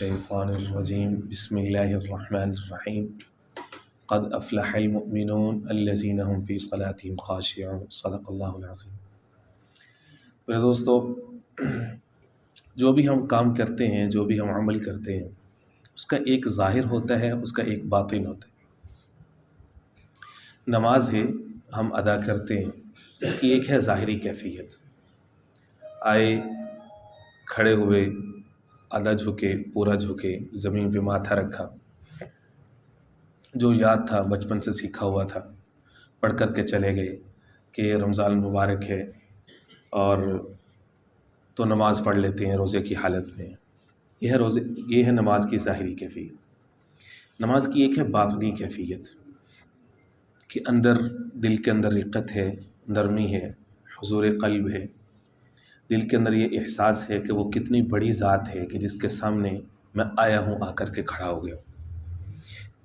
الشيطان الرجيم بسم الله الرحمن الرحيم قد أفلح المؤمنون الذين هم في صلاتهم خاشعون صدق اللہ العظیم۔ میرے دوستو، جو بھی ہم کام کرتے ہیں، جو بھی ہم عمل کرتے ہیں، اس کا ایک ظاہر ہوتا ہے، اس کا ایک باطن ہوتا ہے۔ نماز ہے ہم ادا کرتے ہیں، اس کی ایک ہے ظاہری کیفیت، آئے کھڑے ہوئے، آدھا جھکے، پورا جھکے، زمین پہ ماتھا رکھا، جو یاد تھا بچپن سے سیکھا ہوا تھا پڑھ کر کے چلے گئے کہ رمضان مبارک ہے اور تو نماز پڑھ لیتے ہیں روزے کی حالت میں۔ یہ ہے نماز کی ظاہری کیفیت۔ نماز کی ایک ہے باطنی کیفیت کہ دل کے اندر رقت ہے، نرمی ہے، حضور قلب ہے، دل کے اندر یہ احساس ہے کہ وہ کتنی بڑی ذات ہے کہ جس کے سامنے میں آیا ہوں، آ کر کے کھڑا ہو گیا،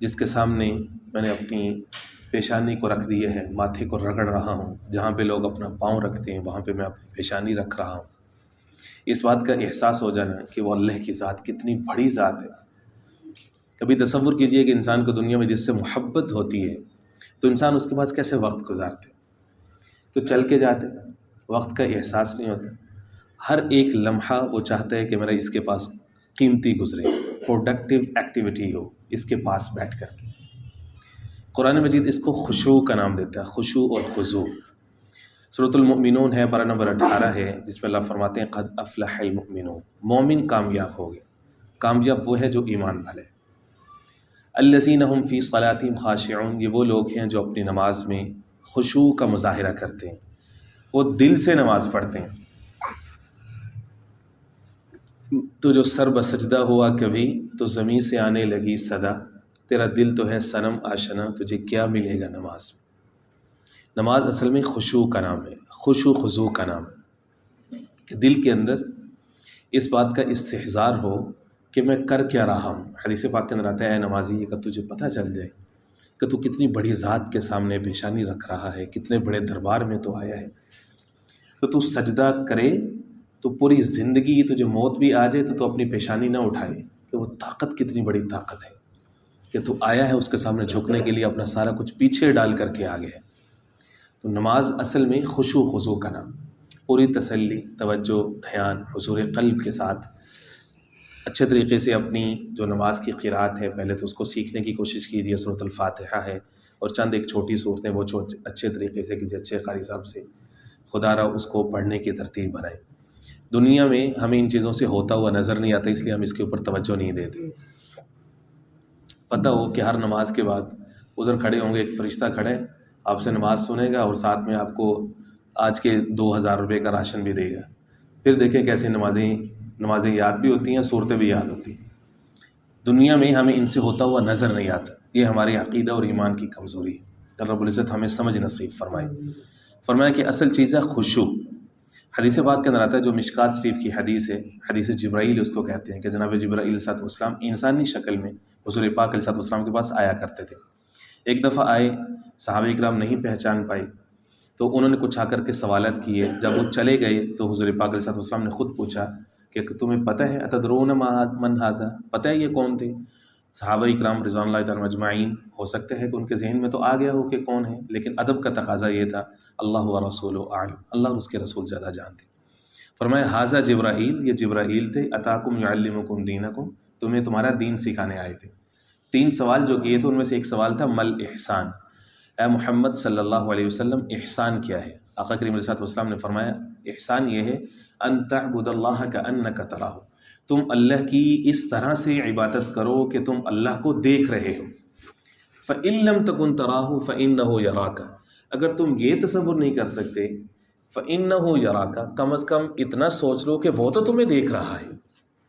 جس کے سامنے میں نے اپنی پیشانی کو رکھ دیے ہے، ماتھے کو رگڑ رہا ہوں، جہاں پہ لوگ اپنا پاؤں رکھتے ہیں وہاں پہ میں اپنی پیشانی رکھ رہا ہوں۔ اس بات کا احساس ہو جانا کہ وہ اللہ کی ذات کتنی بڑی ذات ہے۔ کبھی تصور کیجئے کہ انسان کو دنیا میں جس سے محبت ہوتی ہے تو انسان اس کے پاس کیسے وقت گزارتے، تو چل کے جاتے، وقت کا احساس نہیں ہوتا، ہر ایک لمحہ وہ چاہتا ہے کہ میرا اس کے پاس قیمتی گزرے، پروڈکٹیو ایکٹیویٹی ہو اس کے پاس بیٹھ کر کے۔ قرآن مجید اس کو خشوع کا نام دیتا ہے، خشوع اور خضوع۔ سورۃ المؤمنون ہے، پارہ نمبر 18 ہے، جس میں اللہ فرماتے ہیں قد افلح المؤمنون، مومن کامیاب ہو گئے۔ کامیاب وہ ہے جو ایمان والے۔ الذین هم فی صلاتہم خاشعون، یہ وہ لوگ ہیں جو اپنی نماز میں خشوع کا مظاہرہ کرتے ہیں، وہ دل سے نماز پڑھتے ہیں۔ تو جو سر بسجدہ ہوا کبھی تو زمین سے آنے لگی صدا، تیرا دل تو ہے صنم آشنا، تجھے کیا ملے گا نماز میں۔ نماز اصل میں خشوع کا نام ہے، خشوع خضوع کا نام ہے کہ دل کے اندر اس بات کا استحضار ہو کہ میں کر کیا رہا ہوں۔ حدیث پاک کے اندر آتا ہے اے نمازی، اگر تجھے پتہ چل جائے کہ تو کتنی بڑی ذات کے سامنے پیشانی رکھ رہا ہے، کتنے بڑے دربار میں تو آیا ہے، تو سجدہ کرے تو پوری زندگی تجھے موت بھی آ جائے تو اپنی پیشانی نہ اٹھائے کہ وہ طاقت کتنی بڑی طاقت ہے کہ تو آیا ہے اس کے سامنے جھکنے کے لیے، اپنا سارا کچھ پیچھے ڈال کر کے آگے ہے۔ تو نماز اصل میں خشوع خضوع کا نام، پوری تسلی، توجہ، دھیان، حضور قلب کے ساتھ اچھے طریقے سے اپنی جو نماز کی قرات ہے پہلے تو اس کو سیکھنے کی کوشش کیجیے۔ سورۃ الفاتحہ ہے اور چند ایک چھوٹی صورتیں، وہ اچھے طریقے سے کسی اچھے قاری صاحب سے خدا را اس کو پڑھنے کی ترتیب بنائیں۔ دنیا میں ہمیں ان چیزوں سے ہوتا ہوا نظر نہیں آتا، اس لیے ہم اس کے اوپر توجہ نہیں دیتے۔ پتہ ہو کہ ہر نماز کے بعد ادھر کھڑے ہوں گے، ایک فرشتہ کھڑے آپ سے نماز سنے گا اور ساتھ میں آپ کو آج کے 2000 روپے کا راشن بھی دے گا۔ پھر دیکھیں کیسے نمازیں یاد بھی ہوتی ہیں، صورتیں بھی یاد ہوتی ہیں۔ دنیا میں ہمیں ان سے ہوتا ہوا نظر نہیں آتا، یہ ہماری عقیدہ اور ایمان کی کمزوری ہے۔ اللہ رب العزت ہمیں سمجھ نصیب فرمائے۔ فرمایا کہ اصل چیز ہے خشوع۔ حدیث پاک کے اندر آتا ہے، جو مشکات شریف کی حدیث ہے، حدیث جبرائیل اس کو کہتے ہیں، کہ جناب جبرائیل علیہ السلام انسانی شکل میں حضور پاک علیہ السلام کے پاس آیا کرتے تھے۔ ایک دفعہ آئے، صحابہ کرام نہیں پہچان پائے تو انہوں نے کچھ آ کر کے سوالات کیے۔ جب وہ چلے گئے تو حضور پاک علیہ السلام نے خود پوچھا کہ تمہیں پتہ ہے اتدرون من ھذا، پتہ ہے یہ کون تھے؟ صحابہ کرام رضوان اللہ تعالیٰ مجمعین، ہو سکتا ہے کہ ان کے ذہن میں تو آ گیا ہو کہ کون ہے، لیکن ادب کا تقاضا یہ تھا اللہ و رسول اعلم، اللہ اور اس کے رسول زیادہ جانتے۔ فرمایا ھذا جبرائیل، یہ جبرائیل تھے، اتاکم یعلمکم دینکم، تمہیں تمہارا دین سکھانے آئے تھے۔ 3 سوال جو کیے تھے ان میں سے ایک سوال تھا مل احسان، اے محمد صلی اللہ علیہ وسلم احسان کیا ہے؟ آقا کریم علیہ السلام نے فرمایا احسان یہ ہے ان تعبد اللہ کأنک تراہ، تم اللہ کی اس طرح سے عبادت کرو کہ تم اللہ کو دیکھ رہے ہو۔ فإن لم تکن تراہ فإنہ یراک، اگر تم یہ تصور نہیں کر سکتے فإنہ یراک، کم از کم اتنا سوچ لو کہ وہ تو تمہیں دیکھ رہا ہے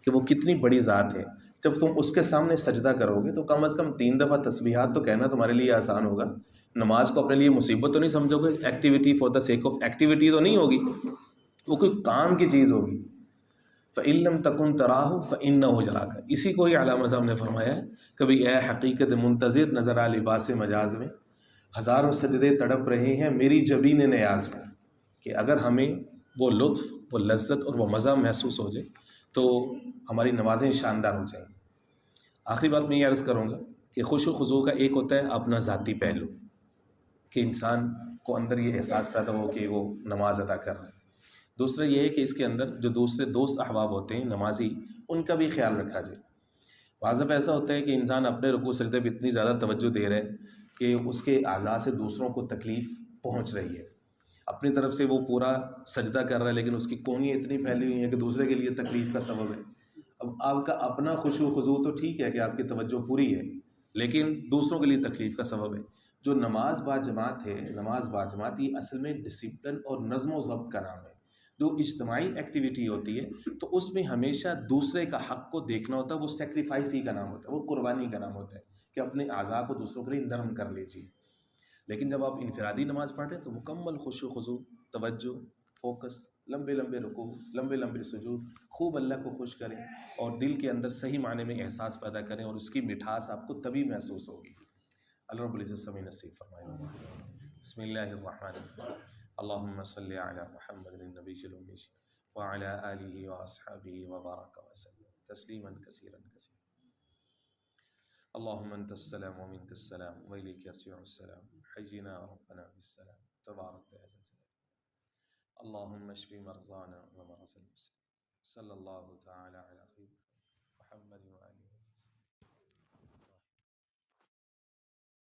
کہ وہ کتنی بڑی ذات ہے۔ جب تم اس کے سامنے سجدہ کرو گے تو کم از کم 3 دفعہ تسبیحات تو کہنا تمہارے لیے آسان ہوگا۔ نماز کو اپنے لیے مصیبت تو نہیں سمجھو گے، activity for the sake of activity تو نہیں ہوگی، وہ کوئی کام کی چیز ہوگی۔ فإن لم تکن تراہ فإنہ یراک، اسی کو ہی علامہ صاحب نے فرمایا، کبھی اے حقیقت منتظر نظر آ لباس مجاز میں، ہزاروں سجدے تڑپ رہے ہیں میری جبین نیاز میں، کہ اگر ہمیں وہ لطف، وہ لذت اور وہ مزہ محسوس ہو جائے تو ہماری نمازیں شاندار ہو جائیں۔ آخری بات میں یہ عرض کروں گا کہ خوش و خضوع کا ایک ہوتا ہے اپنا ذاتی پہلو، کہ انسان کو اندر یہ احساس پیدا ہو کہ وہ نماز ادا کر رہا ہے۔ دوسرا یہ ہے کہ اس کے اندر جو دوسرے دوست احباب ہوتے ہیں نمازی، ان کا بھی خیال رکھا جائے۔ بعض دفعہ ایسا ہوتا ہے کہ انسان اپنے رکوع سجدے پہ اتنی زیادہ توجہ دے رہا ہے کہ اس کے اعضاء سے دوسروں کو تکلیف پہنچ رہی ہے، اپنی طرف سے وہ پورا سجدہ کر رہا ہے لیکن اس کی کونیاں اتنی پھیلی ہوئی ہیں کہ دوسرے کے لیے تکلیف کا سبب ہے۔ اب آپ کا اپنا خشوع و خضوع تو ٹھیک ہے کہ آپ کی توجہ پوری ہے، لیکن دوسروں کے لیے تکلیف کا سبب ہے۔ جو نماز با جماعت ہے، نماز با جماعت یہ اصل میں ڈسپلن اور نظم و ضبط کا نام ہے۔ جو اجتماعی ایکٹیویٹی ہوتی ہے تو اس میں ہمیشہ دوسرے کا حق کو دیکھنا ہوتا ہے، وہ سیکریفائس ہی کا نام ہوتا ہے، وہ قربانی کا نام ہوتا ہے کہ اپنے اعضاء کو دوسروں کے لیے نرم کر لیجیے۔ لیکن جب آپ انفرادی نماز پڑھ رہے ہیں تو مکمل خشوع و خضوع، توجہ، فوکس، لمبے لمبے رکوع، لمبے لمبے سجود، خوب اللہ کو خوش کریں اور دل کے اندر صحیح معنی میں احساس پیدا کریں، اور اس کی مٹھاس آپ کو تبھی محسوس ہوگی۔ اللہ رب العزت سمیں نصیب فرمائے۔ بسم اللہ الرحمن الرحیم، اللہم صلی علی محمد النبی الأمی وعلی آلہ واصحابہ وبارک وسلم تسلیما کثیرا کثیرا۔ اللهم أنت السلام ومنك السلام وإليك يرجع السلام، حينا ربنا بالسلام تبارك يا ذا الجلال۔ اللهم اشف مرضانا ومرضى المسلمين، صلى الله تعالى على خير محمد وآله